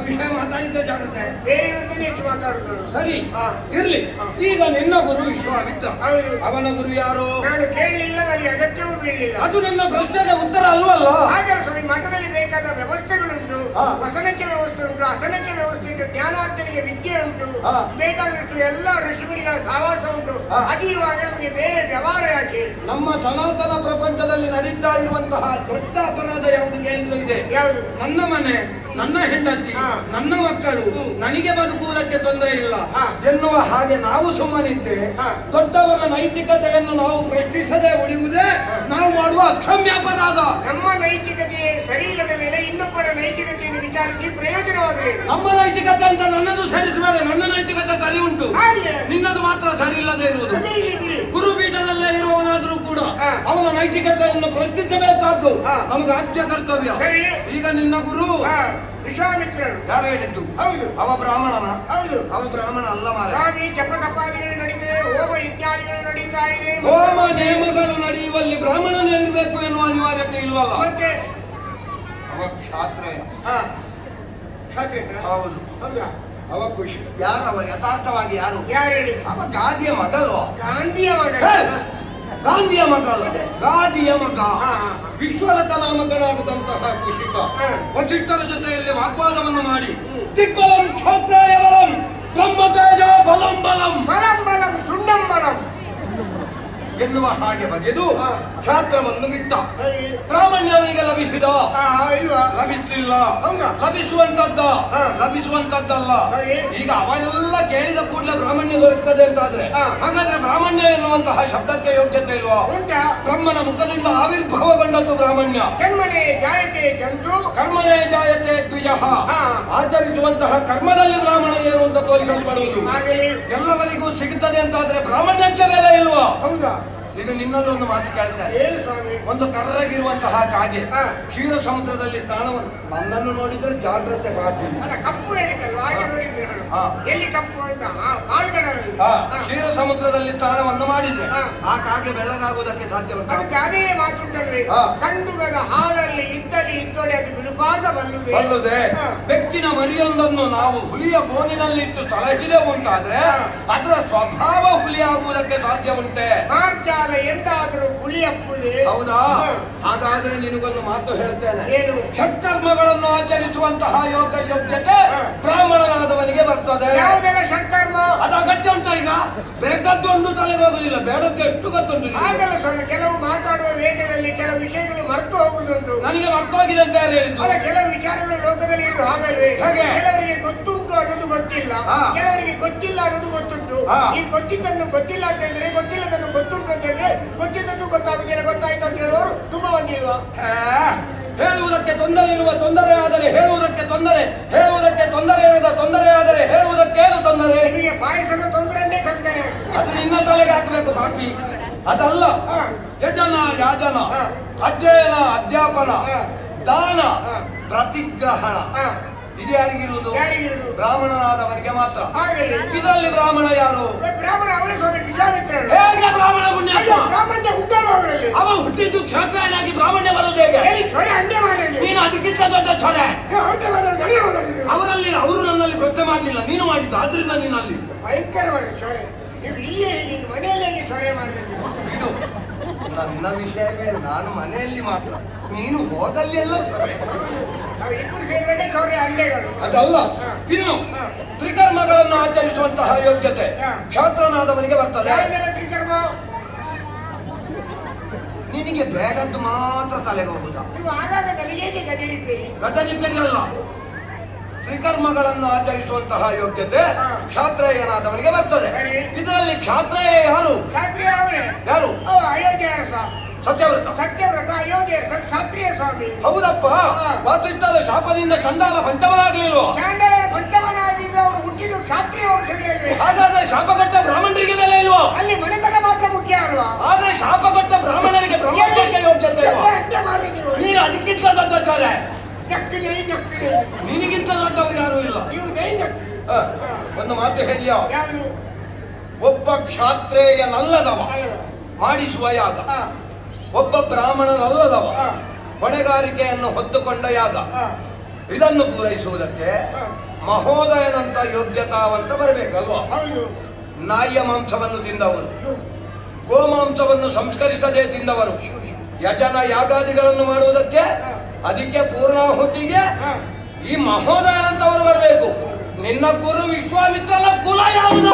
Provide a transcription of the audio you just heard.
ವಿಷಯ ಮಾತಾಡಿದ್ರೆ ಜಾಗ್ರತೆ. ಬೇರೆಯವ್ರನ್ನೇ ಹೆಚ್ಚು ಮಾತಾಡುದು. ಸರಿ ಇರ್ಲಿ. ಈಗ ನಿನ್ನ ಗುರು ವಿಶ್ವಾಮಿತ್ರ, ಹೌದು. ಅವನ ಗುರು ಯಾರು? ನಾನು ಕೇಳಲಿಲ್ಲ, ನನಗೆ ಅಗತ್ಯವೂ ಬೀಳಲಿಲ್ಲ. ಅದು ನನ್ನ ಪ್ರಶ್ನೆಗೆ ಉತ್ತರ ಅಲ್ವಲ್ಲ? ಹಾಗೆ ಸ್ವಾಮಿ, ಮಠದಲ್ಲಿ ಬೇಕಾದ ವ್ಯವಸ್ಥೆಗಳುಂಟು, ವಸನಕ್ಕೆ ವ್ಯವಸ್ಥೆ ಉಂಟು, ಅಸನಕ್ಕೆ ವ್ಯವಸ್ಥೆ ಉಂಟು, ಜ್ಞಾನಾರ್ಜನೆಗೆ ವಿದ್ಯೆ ಉಂಟು, ಬೇಕಾದಷ್ಟು ಎಲ್ಲ ಋಷಿಮುನಿಗಳ ಸಹವಾಸ ಉಂಟು. ಅದಿರುವಾಗ ನಮಗೆ ಬೇರೆ ವ್ಯವಹಾರ ಯಾಕೆ? ನಮ್ಮ ಸನಾತನ ಪ್ರಪಂಚದಲ್ಲಿ ನಡೀತಾ ಇರುವಂತಹ ದೊಡ್ಡ ಅಪರಾಧ ಯಾವುದು ಕೇಳಿದ್ರೆ ಇದೆ. ಯಾವುದು? ನನ್ನ ಮನೆ, ನನ್ನ ಹೆಂಡತಿ, ನನ್ನ ಮಕ್ಕಳು, ನನಗೆ ಬದುಕುವುದಕ್ಕೆ ತೊಂದರೆ ಇಲ್ಲ ಎನ್ನುವ ಹಾಗೆ ನಾವು ಸುಮ್ಮನಿದ್ದೆ. ದೊಡ್ಡವರ ನೈತಿಕತೆಯನ್ನು ನಾವು ಪ್ರಶ್ನಿಸದೆ ಉಳಿಯುವುದೇ ನಾವು ಮಾಡುವ ಅಕ್ಷಮ್ಯ ಅಪರಾಧ. ನಮ್ಮ ನೈತಿಕತೆ ಸರಿ ಇಲ್ಲದ ಮೇಲೆ ಇನ್ನೊಬ್ಬರ ನೈತಿಕತೆಯನ್ನು ವಿಚಾರಿಸಿ ಪ್ರಯೋಜನವಾದರೆ? ನಮ್ಮ ನೈತಿಕತೆ ಅಂತ ನನ್ನದು ಸರಿಸಬೇಡ. ನನ್ನ ನೈತಿಕತೆ ಸರಿ ಉಂಟು, ನಿನ್ನದು ಮಾತ್ರ ಸರಿ ಇಲ್ಲದೆ ಇರುವುದು. ಗುರುಪೀಠದಲ್ಲೇ ಇರುವವನಾದರೂ ಕೂಡ ಅವನ ನೈತಿಕತೆಯನ್ನು ಪ್ರಶ್ನಿಸಬೇಕಾದ್ದು ನಮಗೆ ಆದ್ಯ ಕರ್ತವ್ಯ. ಈಗ ನಿನ್ನ ಗುರು ವಿಶ್ವಾಮಿತ್ರರು ಯಾರು ಹೇಳಿದ್ದು? ಹೌದು. ಅವ ಬ್ರಾಹ್ಮಣನ? ಹೌದು. ಅವ ಬ್ರಾಹ್ಮಣ ಅಲ್ಲ ಮಾರ. ಸ್ವಾಮಿ, ಜಪ ತಪಾದಿಗಳು ನಡೀತದೆ, ಹೋಮ ಇತ್ಯಾದಿಗಳು ನಡೀತಾ ಇದೆ. ಹೋಮ ನೇಮಗಳು ನಡೆಯುವಲ್ಲಿ ಬ್ರಾಹ್ಮಣನೇ ಇರಬೇಕು ಎನ್ನುವ ಅನಿವಾರ್ಯತೆ ಇಲ್ವಲ್ಲ. ಮತ್ತೆ ಅವ ಕ್ಷಾತ್ರೇಯ. ಕ್ಷಾತ್ರಿಯ? ಹೌದು. ಹೌದಾ? ಅವ ಖುಷಿ. ಯಾರು ಅವ ಯಥಾರ್ಥವಾಗಿ? ಯಾರು ಯಾರು ಹೇಳಿ? ಅವ ಗಾದಿಯ ಮಗಲ್ವ? ಗಾಂಧಿಯ ಮಗ. ಗಾಂಧಿಯ ಮಗ ಅಲ್ಲ, ಗಾದಿಯ ಮಗ. ವಿಶ್ವರಥ ನಾಮಕನಾಗದಂತಹ ಕುಶಿಕ ವಸಿಷ್ಠರ ಜೊತೆಯಲ್ಲಿ ವಾಗ್ವಾದವನ್ನು ಮಾಡಿ ದಿಗ್ಬಲಂ ಕ್ಷೋತ್ರಾಯ ಬಲಂ ಬ್ರಹ್ಮತೇಜ ಬಲಂ ಬಲಂ ಬಲಂ ಬಲಂ ಸುಣ್ಣಂ ಬಲಂ ಎನ್ನುವ ಹಾಗೆ ಬಗೆದು ಕ್ಷಾತ್ರವನ್ನು ಬಿಟ್ಟ. ಬ್ರಾಹ್ಮಣ್ಯವನಿಗೆ ಲಭಿಸಿದ? ಲಭಿಸಲಿಲ್ಲ. ಲಭಿಸುವಂತದ್ದಲ್ಲ. ಈಗ ಅವೆಲ್ಲ ಕೇಳಿದ ಕೂಡಲೇ ಬ್ರಾಹ್ಮಣ್ಯ ದೊರಕುತ್ತದೆ ಅಂತಾದ್ರೆ ಹಾಗಾದ್ರೆ ಬ್ರಾಹ್ಮಣ್ಯ ಎನ್ನುವಂತಹ ಶಬ್ದಕ್ಕೆ ಯೋಗ್ಯತೆ ಇಲ್ವಾ? ಬ್ರಹ್ಮನ ಮುಖದಿಂದ ಆವಿರ್ಭಾವಗೊಂಡದ್ದು ಬ್ರಾಹ್ಮಣ್ಯ. ಕರ್ಮಣೇ ಜಾಯತೆ ಜಂತು ಕರ್ಮಣೇ ಜಾಯತೆ ದ್ವಿಜಃ. ಆಚರಿಸುವಂತಹ ಕರ್ಮದಲ್ಲಿ ಬ್ರಾಹ್ಮಣ ಏನು ಅಂತ ತೋರಿಸಲ್ಪಡುವುದು ಎಲ್ಲವರಿಗೂ ಸಿಗುತ್ತದೆ ಅಂತಾದ್ರೆ ಬ್ರಾಹ್ಮಣ್ಯಕ್ಕೆ ಬೆಲೆ ಇಲ್ವಾ? ಹೌದಾ? ಈಗ ನಿನ್ನಲ್ಲಿ ಒಂದು ಮಾತು ಕೇಳ್ತಾರೆ. ಒಂದು ಕರ್ರಗಿರುವಂತಹ ಕಾಗೆ ಕ್ಷೀರ ಸಮುದ್ರದಲ್ಲಿ ಸ್ನಾನವನ್ನು, ನನ್ನನ್ನು ನೋಡಿದ್ರೆ ಜಾಗ್ರತೆ ಪಾಟಿ. ಕಪ್ಪು ಎಲ್ಲಿ ಕಪ್ಪು ಅಂತ ಕ್ಷೀರ ಸಮುದ್ರದಲ್ಲಿ ಸ್ನಾನವನ್ನು ಮಾಡಿದ್ರೆ ಆ ಕಾಗೆ ಬೆಳ್ಳಗಾಗುವುದಕ್ಕೆ ಸಾಧ್ಯ ಉಂಟು? ಅದಕ್ಕೆ ಅದೇ ಮಾತುಂಟಲ್ರಿ, ಕಂಡುಗದ ಹಾಲಲ್ಲಿ ಇದ್ದಲಿ ಇದ್ದೊಡೆ ಅದು ಬಿಳುಪಾಗ ಬಲ್ಲುದೆ. ಬೆಕ್ಕಿನ ಮರಿಯೊಂದನ್ನು ನಾವು ಹುಲಿಯ ಬೋನಿನಲ್ಲಿಟ್ಟು ಸಲಹಿದೆ ಉಂಟಾದ್ರೆ ಅದರ ಸ್ವಭಾವ ಹುಲಿ ಆಗುವುದಕ್ಕೆ ಸಾಧ್ಯ ಉಂಟೆ? ಎಂದಾದರೂ ಹುಲಿಯಪ್ಪುದೆ. ಹೌದಾ? ಹಾಗಾದ್ರೆ ನಿನಗೊಂದು ಮಾತು ಹೇಳ್ತೇನೆ. ಏನು? ಷಟ್ಕರ್ಮಗಳನ್ನು ಆಚರಿಸುವಂತಹ ಯೋಗ್ಯತೆ ಬ್ರಾಹ್ಮಣನಾದವನಿಗೆ ಬರ್ತದೆ. ಯಾವುದೆಲ್ಲ ಷಟ್ಕರ್ಮ? ಅದು ಅಗತ್ಯ ಉಂಟ. ಈಗ ಬೇಕಾದ್ದು ಒಂದು ತಲೆಗೆ ಹೋಗುದಿಲ್ಲ, ಬೇಡಕ್ಕೆ ಎಷ್ಟು ಗೊತ್ತುಂಟು? ಹಾಗಲ್ಲ ಸ್ವಾಮಿ, ಕೆಲವು ಮಾತಾಡುವ ವೇಗದಲ್ಲಿ ಕೆಲವು ವಿಷಯಗಳು ಮರೆತು ಹೋಗುದುಂಟು. ನನಗೆ ಮರ್ತೋಗಿದೆ ಅಂತ ಯಾರು ಹೇಳಿದ್ದು? ಅಲ್ಲ, ಕೆಲವು ವಿಚಾರಗಳು ಲೋಕದಲ್ಲಿ ಇರುವ ಹಾಗಲ್ವೇ? ಕೆಲವರಿಗೆ ಗೊತ್ತುಂಟು ಅನ್ನೋದು ಗೊತ್ತಿಲ್ಲ, ಕೆಲವರಿಗೆ ಗೊತ್ತಿಲ್ಲ ಅನ್ನೋದು ಗೊತ್ತುಂಟು. ಈ ಗೊತ್ತಿದ್ದನ್ನು ಗೊತ್ತಿಲ್ಲ ಅಂತ ಹೇಳಿದ್ರೆ, ಗೊತ್ತಿಲ್ಲದನ್ನು ಗೊತ್ತುಂಟು ಅಂತ ಹೇಳಿದ್ರೆ, ಗೊತ್ತಿದ್ದದ್ದು ಗೊತ್ತಾಗುದಿಲ್ಲ, ಗೊತ್ತಾಯ್ತು ಅಂತ ಹೇಳುವವರು ತುಂಬಾ ಬಂದಿಲ್ವಾ? ಹೇಳುವುದಕ್ಕೆ ತೊಂದರೆ ಇರುವ ತೊಂದರೆ ಆದರೆ ಹೇಳುವುದಕ್ಕೆ ತೊಂದರೆ, ಹೇಳುವುದಕ್ಕೆ ತೊಂದರೆ ಇರದ ತೊಂದರೆ ಆದರೆ ಹೇಳುವುದಕ್ಕೇನು ತೊಂದರೆ? ನಿಮಗೆ ಪಾಯಸದ ತೊಂದರೆಯನ್ನೇ ತಂದರೆ ಅದು ನಿನ್ನ ತಲೆಗೆ ಹಾಕಬೇಕು ಪಾಪಿ. ಅದಲ್ಲ. ಯಜನ ಯಾಜನ, ಅಧ್ಯಯನ ಅಧ್ಯಾಪನ, ದಾನ ಪ್ರತಿಗ್ರಹಣ ಇದು ಯಾರಿಗಿರುವುದು? ಬ್ರಾಹ್ಮಣನಾದವನಿಗೆ ಮಾತ್ರ. ಇದರಲ್ಲಿ ಬ್ರಾಹ್ಮಣ ಯಾರು? ಬ್ರಾಹ್ಮಣ ಅವರೇ ಸ್ವಾಮಿ ವಿಶ್ವಾಮಿತ್ರರು. ಹೇಗೆ ಬ್ರಾಹ್ಮಣ ಪುಣ್ಯಾತ್ಮ? ಬ್ರಾಹ್ಮಣ್ಯ ಉಂಟಲ್ಲ ಅವರಲ್ಲಿ. ಅವ ಹುಟ್ಟಿದ್ದು ಕ್ಷಾತ್ರನಾಗಿ ಬ್ರಾಹ್ಮಣ್ಯ ಬರುವುದು ಹೇಗೆ? ನೀನು ಅದಕ್ಕಿಂತ ದೊಡ್ಡ ಚೊರೆ. ಅವರಲ್ಲಿ ಅವರು ನನ್ನಲ್ಲಿ ಪ್ರಶ್ನೆ ಮಾಡಲಿಲ್ಲ, ನೀನು ಮಾಡಿದ್ದು, ಆದ್ರಿಂದ ನೀನು ಅಲ್ಲಿ ಭಯಂಕರವಾದ ಚೊರೆ. ನೀವು ಇಲ್ಲೇ ಮನೆಯಲ್ಲಿ ಚೊರೆ ಮಾಡಬೇಕು. ನನ್ನ ವಿಷಯ ಬೇಡ, ನಾನು ಮನೆಯಲ್ಲಿ ಮಾತ್ರ, ನೀನು ಹೋದಲ್ಲಿ ಎಲ್ಲ ಚೊರೆ. ಅದಲ್ಲ. ಇನ್ನು ತ್ರಿಕರ್ಮಗಳನ್ನು ಆಚರಿಸುವಂತಹ ಯೋಗ್ಯತೆ ಕ್ಷಾತ್ರನಾದವನಿಗೆ ಬರ್ತದೆ. ನಿನಗೆ ಬೇಡದ್ದು ಮಾತ್ರ ತಲೆಗೆ ಹೋಗುದ? ಗಜ ಅಲ್ಲ. ತ್ರಿಕರ್ಮಗಳನ್ನು ಆಚರಿಸುವಂತಹ ಯೋಗ್ಯತೆ ಕ್ಷಾತ್ರೇಯನಾದವನಿಗೆ ಬರ್ತದೆ. ಇದರಲ್ಲಿ ಕ್ಷಾತ್ರೇಯ ಯಾರು? ಯಾರು? ಸತ್ಯವ್ರತ ಅಯೋಧ್ಯೆ ಕ್ಷಾತ್ರಿಯ ಸ್ವಾಮಿ. ಹೌದಪ್ಪ. ವಸಿಷ್ಠರ ಶಾಪದಿಂದ ಚಂಡಾಲ ಪಂಚಮನಾಗ್ಲಿಲ್ವ? ಚಾಂಡಾಲ ಪಂಚಮನಾಗಿದ್ದು ಅವರು ಹುಟ್ಟಿದ್ದು ಕ್ಷಾತ್ರಿಯ ವಂಶದಲ್ಲಿ. ಹಾಗಾದ್ರೆ ಶಾಪಕೊಟ್ಟ ಬ್ರಾಹ್ಮಣರಿಗೆ ಬೆಲೆ ಇಲ್ವೋ? ಅಲ್ಲಿ ಮನೆತನ ಮಾತ್ರ ಮುಖ್ಯ ಅಲ್ವಾ? ಆದ್ರೆ ಶಾಪಕೊಟ್ಟ ಬ್ರಾಹ್ಮಣರಿಗೆ ಬ್ರಹ್ಮಜ್ಞಾನಕ್ಕೆ ಯೋಗ್ಯತೆ ಇಲ್ವಾ? ನೀನು ಅದಕ್ಕಿಂತ ದೊಡ್ಡ ಚೊರೆ. ನಿನಗಿಂತ ದೊಡ್ಡವರು ಯಾರು ಇಲ್ಲ. ಒಂದು ಮಾತು ಹೇಳಿಯ, ಒಬ್ಬ ಕ್ಷಾತ್ರೇಯನಲ್ಲದವ ಮಾಡಿಸುವ ಯಾಗ, ಒಬ್ಬ ಬ್ರಾಹ್ಮಣನಲ್ಲದವ ಹೊಣೆಗಾರಿಕೆಯನ್ನು ಹೊತ್ತುಕೊಂಡ ಯಾಗ, ಇದನ್ನು ಪೂರೈಸುವುದಕ್ಕೆ ಮಹೋದಯನಂತ ಯೋಗ್ಯತಾವಂತ ಬರಬೇಕಲ್ವಾ? ಹೌದು. ನಾಯಿಯ ಮಾಂಸವನ್ನು ತಿಂದವರು, ಗೋಮಾಂಸವನ್ನು ಸಂಸ್ಕರಿಸದೆ ತಿಂದವರು, ಯಜನ ಯಾಗಾದಿಗಳನ್ನು ಮಾಡುವುದಕ್ಕೆ ಅದಕ್ಕೆ ಪೂರ್ಣಾಹುತಿಗೆ ಈ ಮಹೋದಯನಂತವರು ಬರಬೇಕು. ನಿನ್ನ ಗುರು ವಿಶ್ವಾಮಿತ್ರನ ಕುಲ ಯಾವುದು?